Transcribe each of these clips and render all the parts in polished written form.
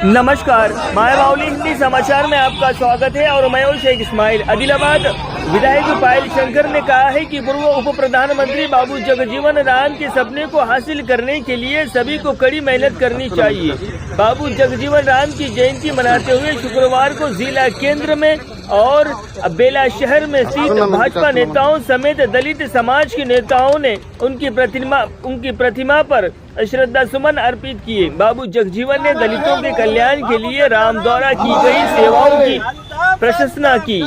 नमस्कार, माय बावली हिंदी समाचार में आपका स्वागत है और मैं हूं शेख इस्माइल। आदिलाबाद विधायक पायल शंकर ने कहा है कि पूर्व उप प्रधानमंत्री बाबू जगजीवन राम के सपने को हासिल करने के लिए सभी को कड़ी मेहनत करनी चाहिए। बाबू जगजीवन राम की जयंती मनाते हुए शुक्रवार को जिला केंद्र में और बेला शहर में स्थित भाजपा नेताओं समेत दलित समाज के नेताओं ने उनकी प्रतिमा पर श्रद्धा सुमन अर्पित किए। बाबू जगजीवन ने दलितों के कल्याण के लिए राम द्वारा की गई सेवाओं की प्रशंसा की।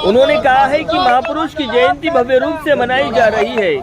उन्होंने कहा है कि महापुरुष की जयंती भव्य रूप से मनाई जा रही है।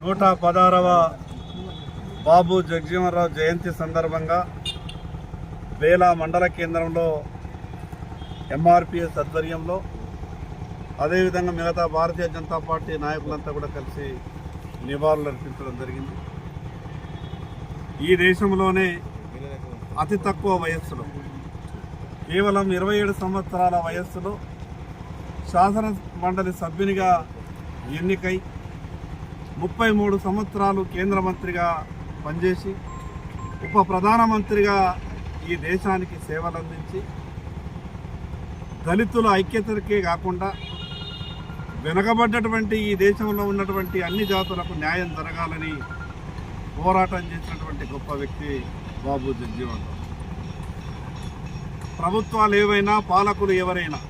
నూట 16వ బాబు జగజీవనరావు జయంతి సందర్భంగా బేలా మండల కేంద్రంలో ఎంఆర్పిఎస్ ఆధ్వర్యంలో అదేవిధంగా మిగతా భారతీయ జనతా పార్టీ నాయకులంతా కూడా కలిసి నివాళులు అర్పించడం జరిగింది. ఈ దేశంలోనే అతి తక్కువ వయస్సులో కేవలం 27 సంవత్సరాల వయస్సులో శాసన మండలి సభ్యునిగా ఎన్నికై 33 సంవత్సరాలు కేంద్ర మంత్రిగా పనిచేసి ఉప ప్రధానమంత్రిగా ఈ దేశానికి సేవలు అందించి దళితుల ఐక్యతకే కాకుండా వెనుకబడ్డటువంటి ఈ దేశంలో ఉన్నటువంటి అన్ని జాతులకు న్యాయం జరగాలని పోరాటం చేసినటువంటి గొప్ప వ్యక్తి బాబు జగజీవన్ రావు. ప్రభుత్వాలు ఏవైనా పాలకులు ఎవరైనా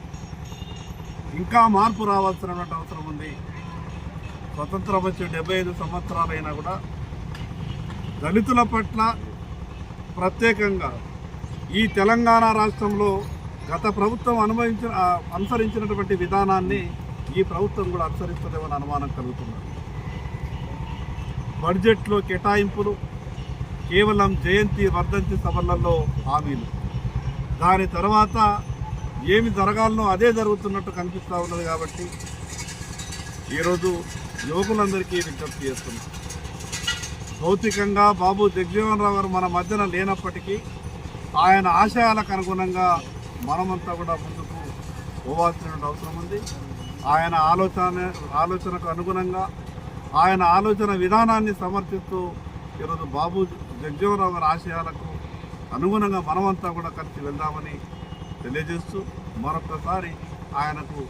ఇంకా మార్పు రావాల్సినటువంటి అవసరం ఉంది. స్వతంత్రం వచ్చి 75 సంవత్సరాలైనా కూడా దళితుల పట్ల ప్రత్యేకంగా ఈ తెలంగాణ రాష్ట్రంలో గత ప్రభుత్వం అనుసరించినటువంటి విధానాన్ని ఈ ప్రభుత్వం కూడా అనుసరిస్తుందేమని అనుమానం కలుగుతున్నది. బడ్జెట్లో కేటాయింపులు కేవలం జయంతి వర్ధంతి సభలలో హామీలు, దాని తర్వాత ఏమి జరగాలనో అదే జరుగుతున్నట్టు కనిపిస్తూ ఉన్నది. కాబట్టి ఈరోజు యువకులందరికీ విజ్ఞప్తి చేస్తున్నాం. భౌతికంగా బాబు జగజీవన్ రావు గారు మన మధ్యన లేనప్పటికీ ఆయన ఆశయాలకు అనుగుణంగా మనమంతా కూడా ముందుకు పోవాల్సిన అవసరం ఉంది. ఆయన ఆలోచనకు అనుగుణంగా ఆయన ఆలోచన విధానాన్ని సమర్థిస్తూ ఈరోజు బాబు జగజీవన్ రావు గారి ఆశయాలకు అనుగుణంగా మనమంతా కూడా కలిసి వెళ్దామని తెలియజేస్తూ మరొకసారి ఆయనకు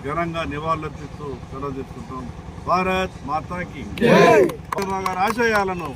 ఘనంగా నివాళులర్పిస్తూ సెలవు తీసుకుంటాం. భారత్ మాతాకి జై. గారి ఆశయాలను